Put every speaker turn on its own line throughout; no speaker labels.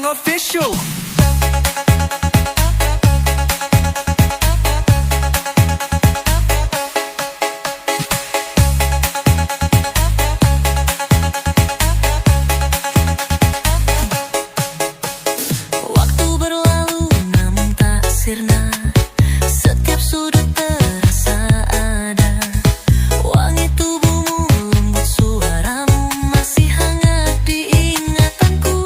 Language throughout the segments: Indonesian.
Gang Official.
Waktu berlalu namun tak sirna, setiap sudut terasa ada wangi tubuhmu, lembut suaramu masih hangat di ingatanku.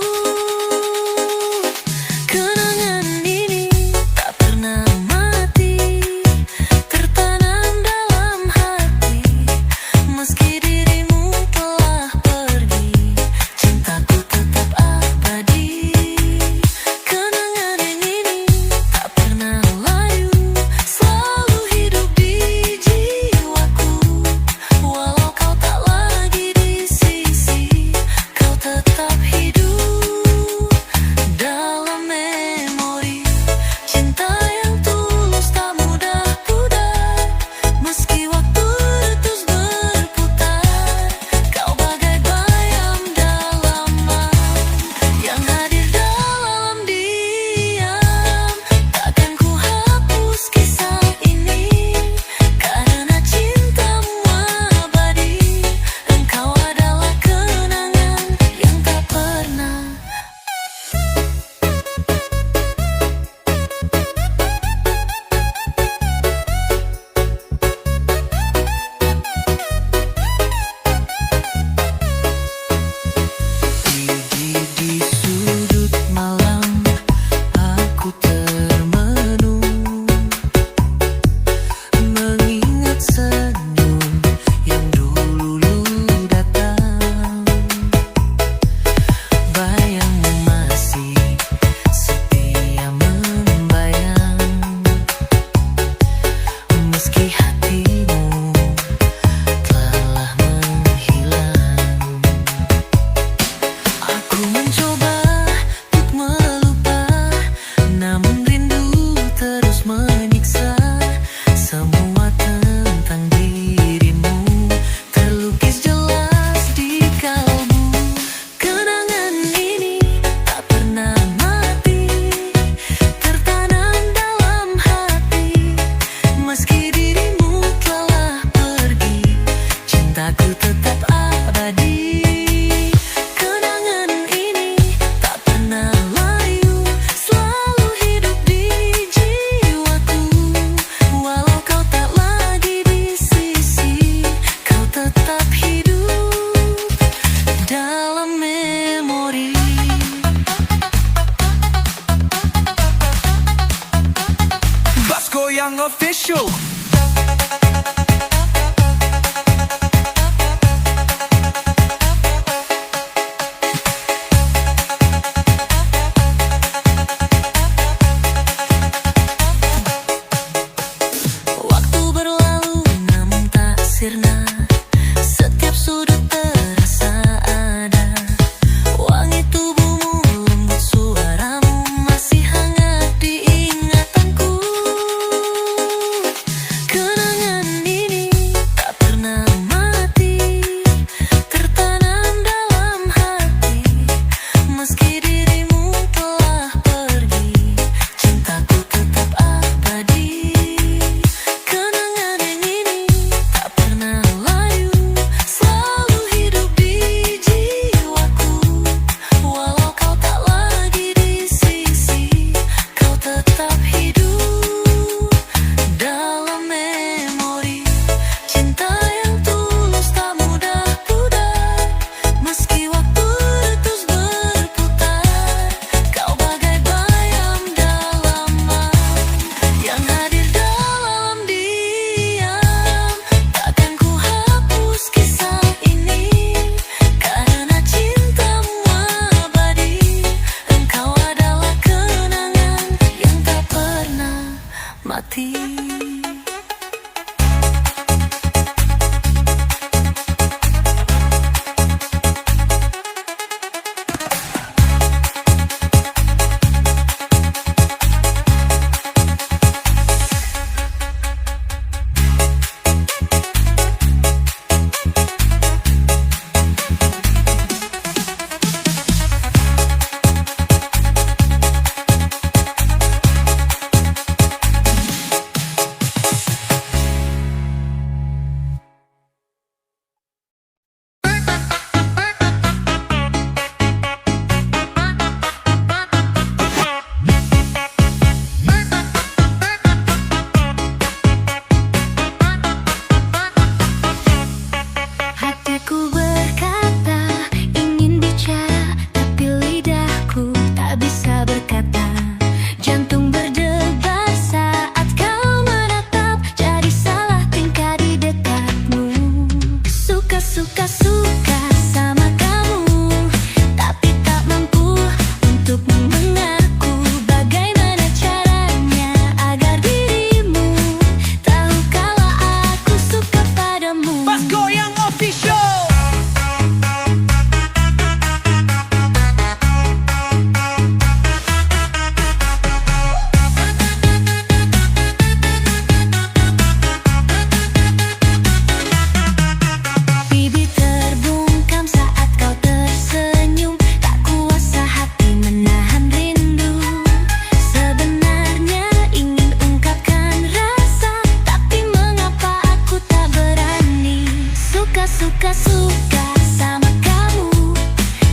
suka-suka sama kamu,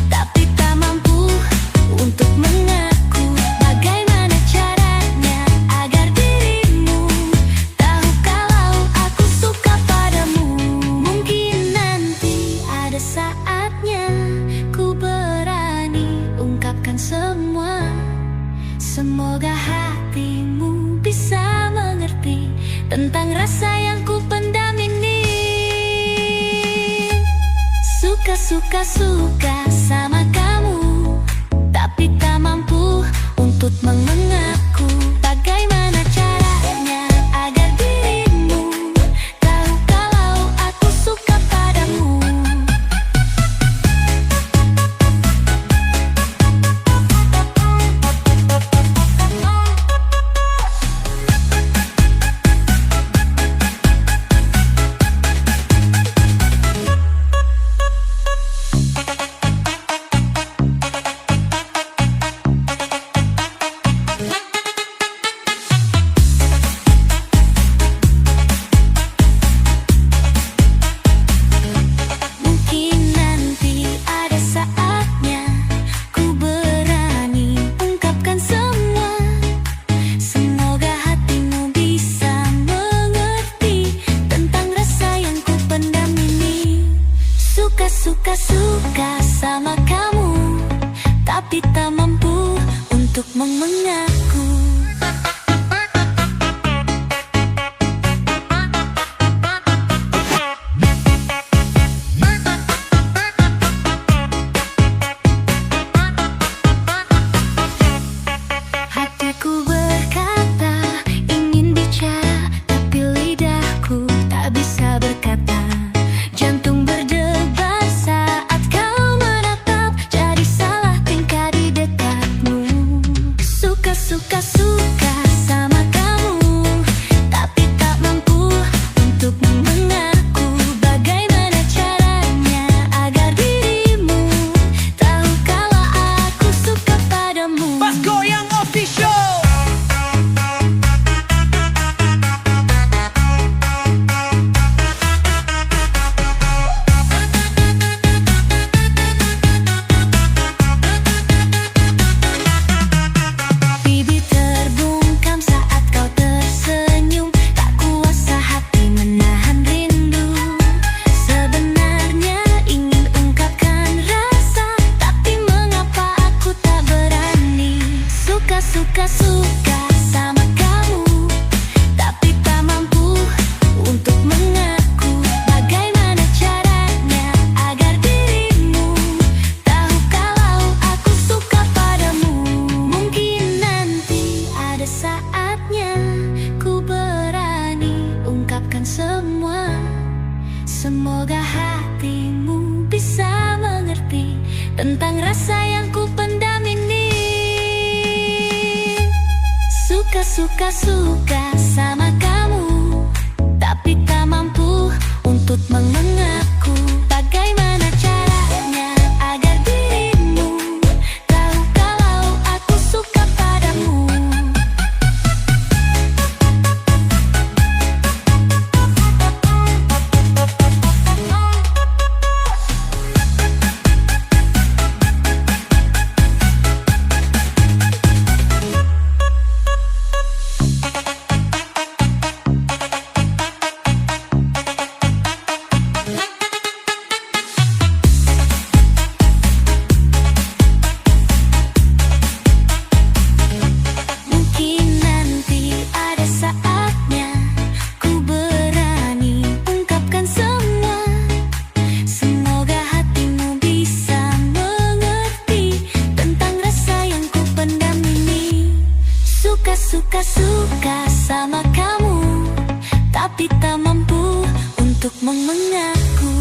tapi tak mampu untuk mengaku. Bagaimana caranya agar dirimu tahu kalau aku suka padamu? Mungkin nanti ada saatnya ku berani ungkapkan semua. Semoga hatimu bisa mengerti tentang rasa yang ku pendam ini. Suka-suka sama kamu, tapi tak mampu untuk mengaku. Bagaimana caranya agar dirimu tahu kalau aku suka padamu? Suka-suka sama kamu, tapi tak mampu untuk mengaku. Hatiku berkata ingin bicara, tapi lidahku tak bisa berkata. Jantung berdebar saat kau menatap, jadi salah tingkah di dekatmu. Suka-suka sama kamu, tapi tak mampu untuk mengaku. Bagaimana caranya agar dirimu tahu kalau aku suka padamu?
Pas Goyang Official.
Bibir terbungkam saat kau tersenyum, tak kuasa hati menahan rindu. Sebenarnya ingin ungkapkan rasa, tapi mengapa aku tak berani? Suka-suka sama kamu, tapi tak mampu untuk mengaku. Bagaimana caranya agar dirimu tahu kalau aku suka padamu? Mungkin nanti ada saatnya ku berani ungkapkan semua. Semoga hatimu bisa mengerti tentang rasa yang ku pendam ini. Suka-suka sama kamu, tapi tak mampu untuk mengaku. Bagaimana caranya agar dirimu tahu kalau aku suka padamu? Mungkin nanti ada saatnya ku berani ungkapkan semua. Semoga hatimu bisa mengerti tentang rasa yang ku pendam ini. Suka-suka sama kamu, tapi tak mampu untuk mengaku.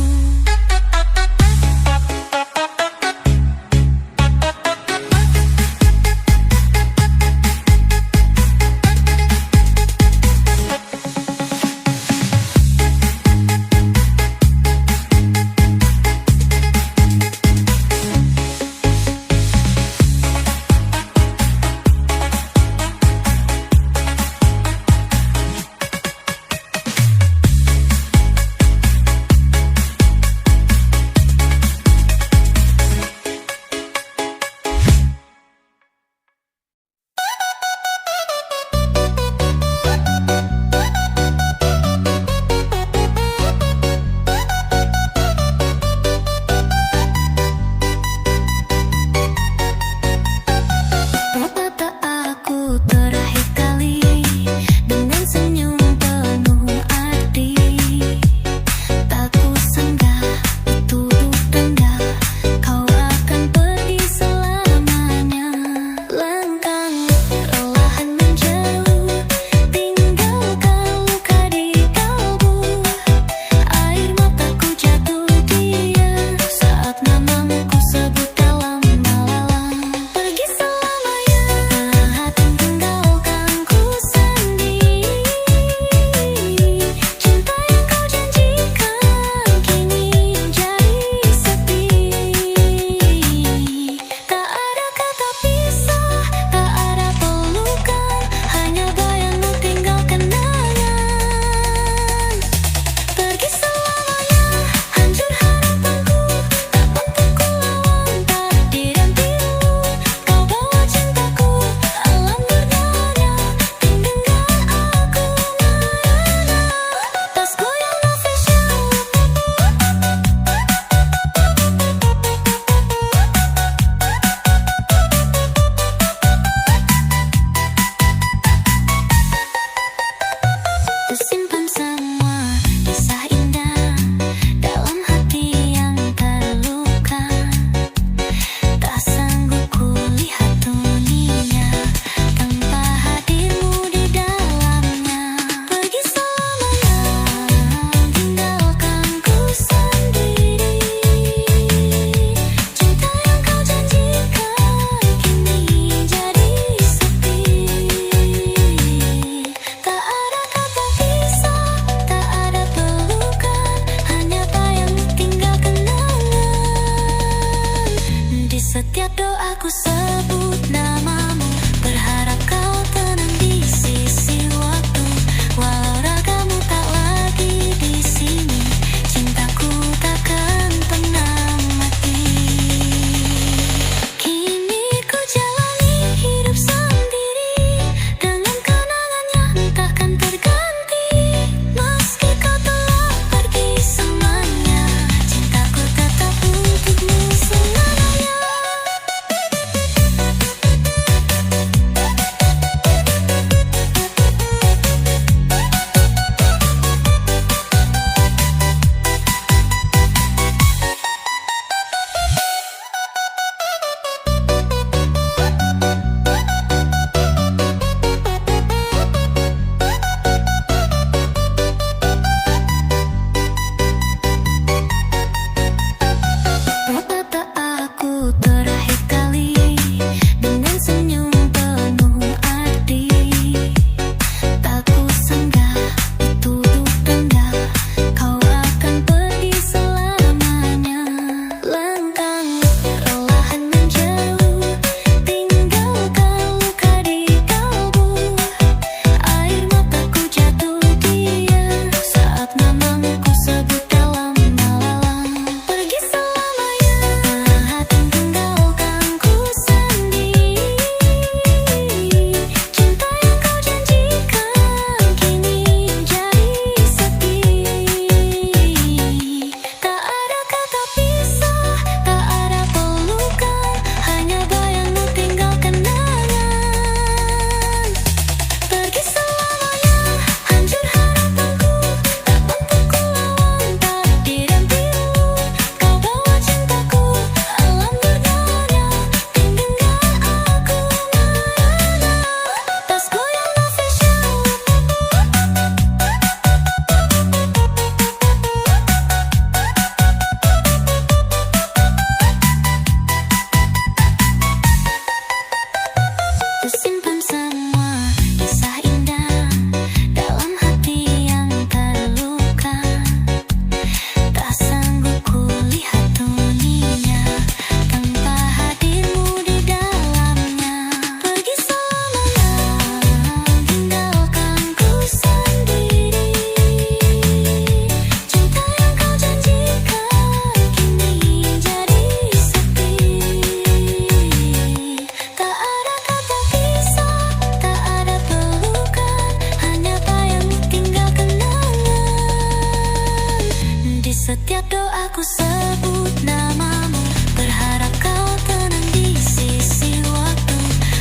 Di setiap doaku sebut namamu, berharap kau tenang di sisi waktu.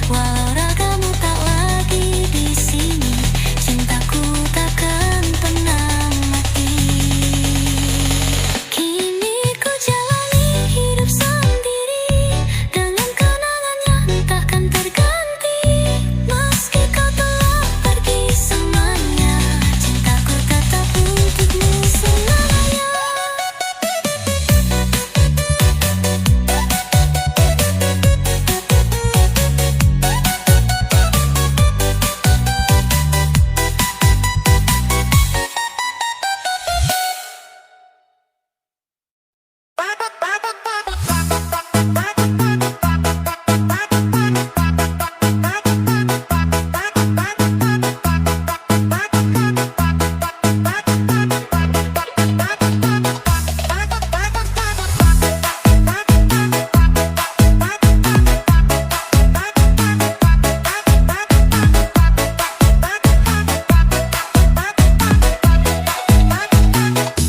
Walau ragamu tak lagi di sini, cintaku takkan pernah mati. Kini ku jalani hidup sendiri dengan kenangan yang takkan terganti. Meski kau telah pergi semuanya, cintaku tetap untukmu selamanya.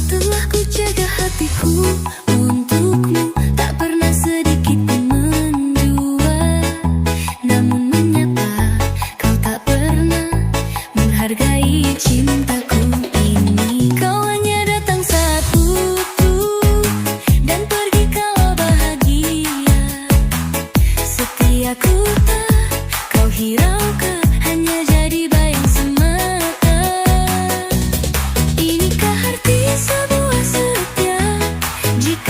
Telah ku jaga hatiku untukmu, tak pernah sedikit pun mendua. Namun menyapa kau tak pernah menghargai cintaku ini. Kau hanya datang saat butuh dan pergi kalau bahagia. Setiaku tak kau hiraukan, hanya jadi bayang semata. Inikah arti sebuah setia jika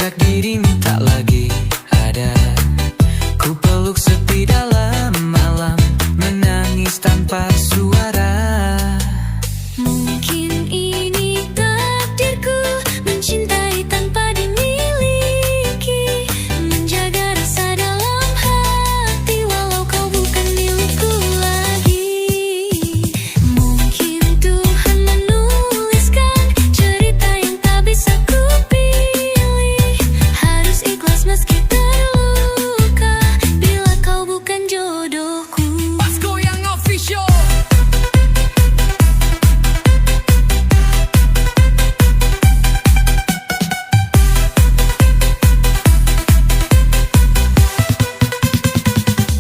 Sejak dirimu tak lagi ada, ku peluk sepi dalam malam, menangis tanpa suara.
Mungkin ini takdirku, mencintai tanpa dimiliki, menjaga rasa dalam hati walau kau bukan milikku lagi. Mungkin Tuhan menuliskan cerita yang tak bisa ku pilih, harus ikhlas meski terluka bila kau bukan jodohku.
Mas Goyang Official.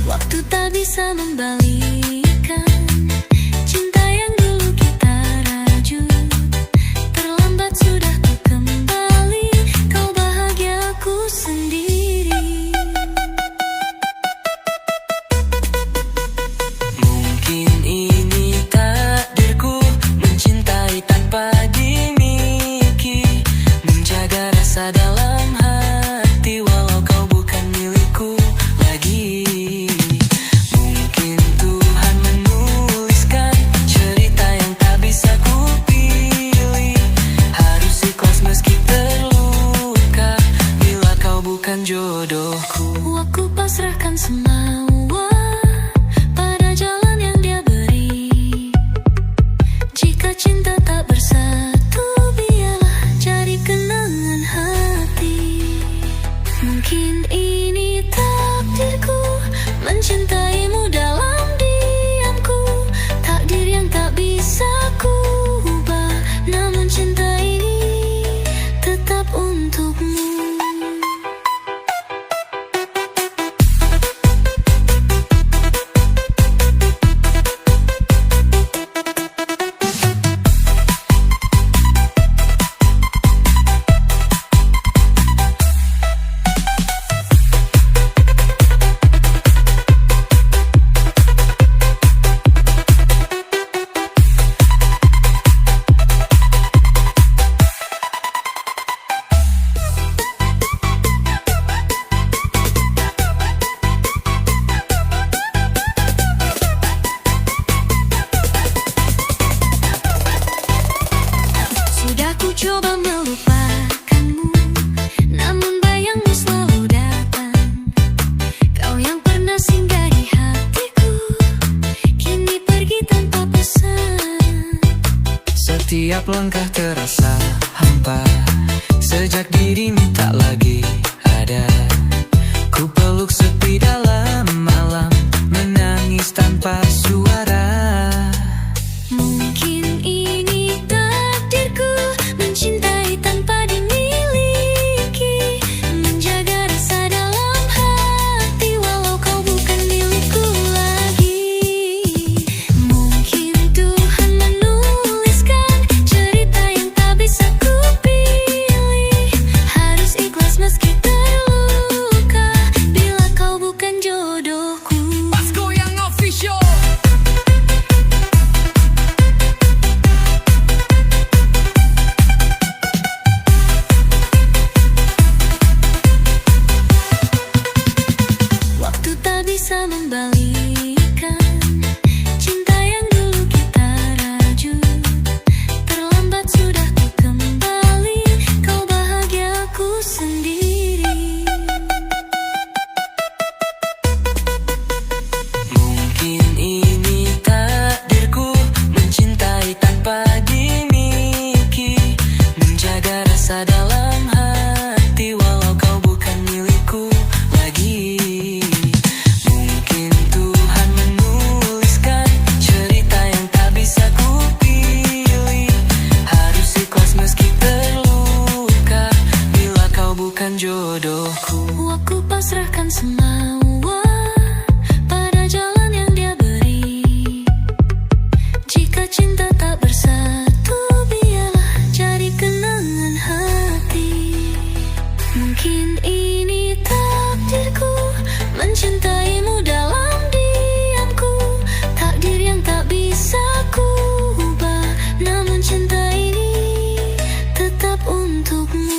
Waktu tak bisa membalikan cinta yang dulu kita rajut, terlambat sudah ku kembali, kau bahagia aku sendiri.
Mungkin ini takdirku, mencintai tanpa dimiliki, menjaga rasa dalam hati walau kau bukan milikku lagi. Mungkin Tuhan menuliskan cerita yang tak bisa ku pilih, harus ikhlas meski terluka bila kau bukan jodohku.
Aku pasrahkan semua pada jalan yang dia beri. Jika cinta tak bersatu, biarlah jadi kenangan hati. Mungkin ini takdirku, mencintaimu dalam diamku, takdir yang tak bisa ku ubah, namun cinta ini tetap untukmu. Sudah ku coba melupakanmu, namun bayangmu selalu datang. Kau yang pernah singgah di hatiku, kini pergi tanpa pesan.
Setiap langkah terasa hampa, sejak dirimu tak lagi ada, ku peluk sepi dalam malam, menangis tanpa suara.
Mungkin ini takdirku, mencintai tanpa dimiliki, menjaga rasa dalam hati walau kau bukan milikku lagi. Mungkin Tuhan menuliskan cerita yang tak bisa ku pilih, harus ikhlas meski terluka bila kau bukan jodohku.
Mas Goyang Official.
Waktu tak bisa membalikan cinta yang dulu kita rajut, terlambat sudah ku kembali, kau bahagia aku sendiri.
Mungkin ini takdirku, mencintai tanpa dimiliki, menjaga rasa dalam hati walau kau bukan milikku lagi. Mungkin Tuhan menuliskan cerita yang tak bisa ku pilih, harus ikhlas meski terluka bila kau bukan jodohku.
Aku pasrahkan semua pada jalan yang dia beri. Jika cinta tak bersatu, biarlah jadi kenangan hati. Mungkin ini takdirku, mencintaimu dalam diamku, takdir yang tak bisa ku ubah, namun cinta ini tetap untukmu.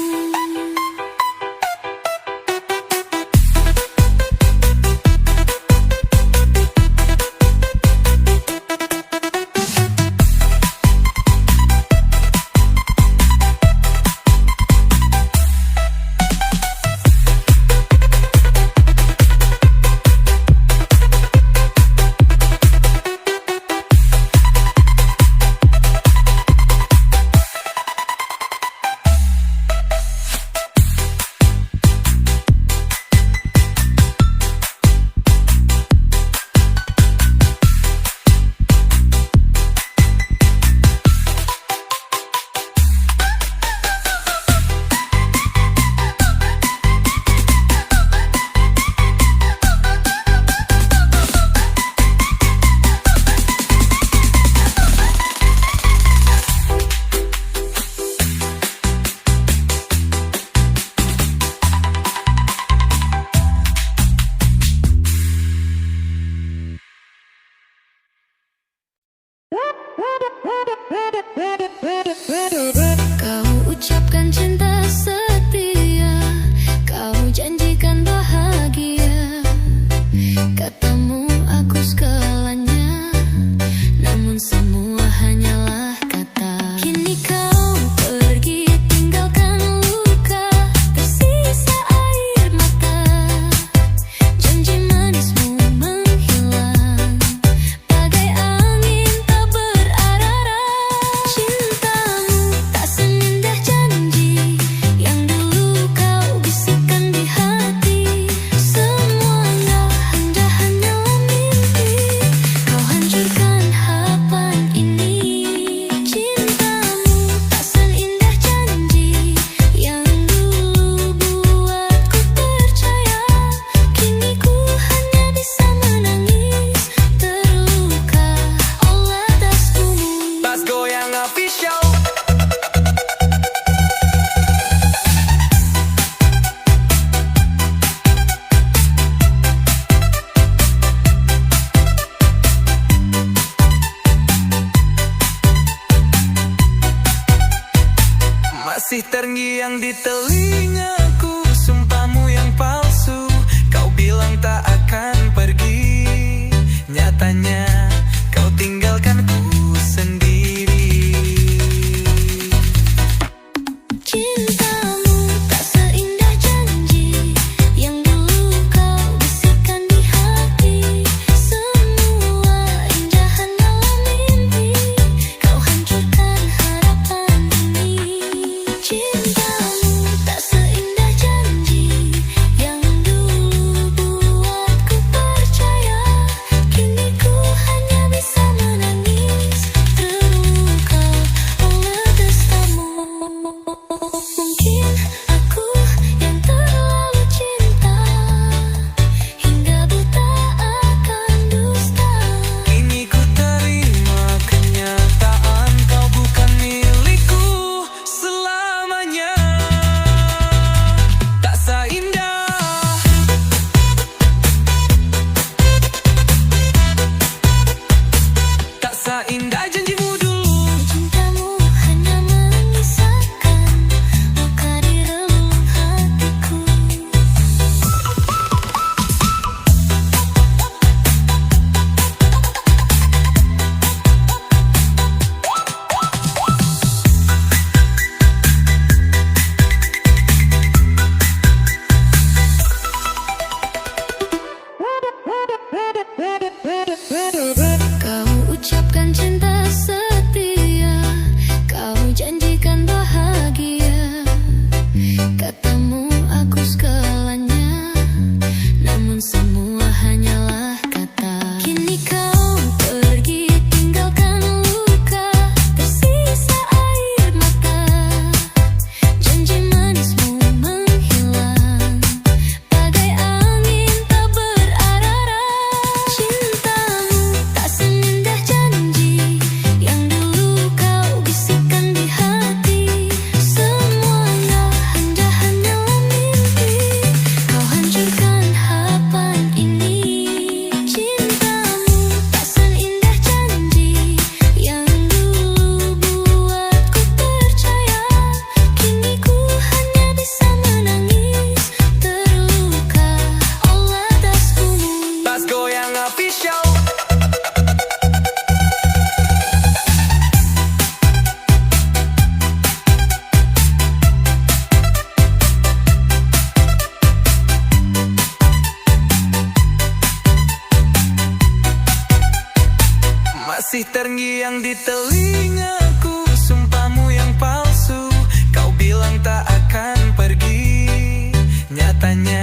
katanya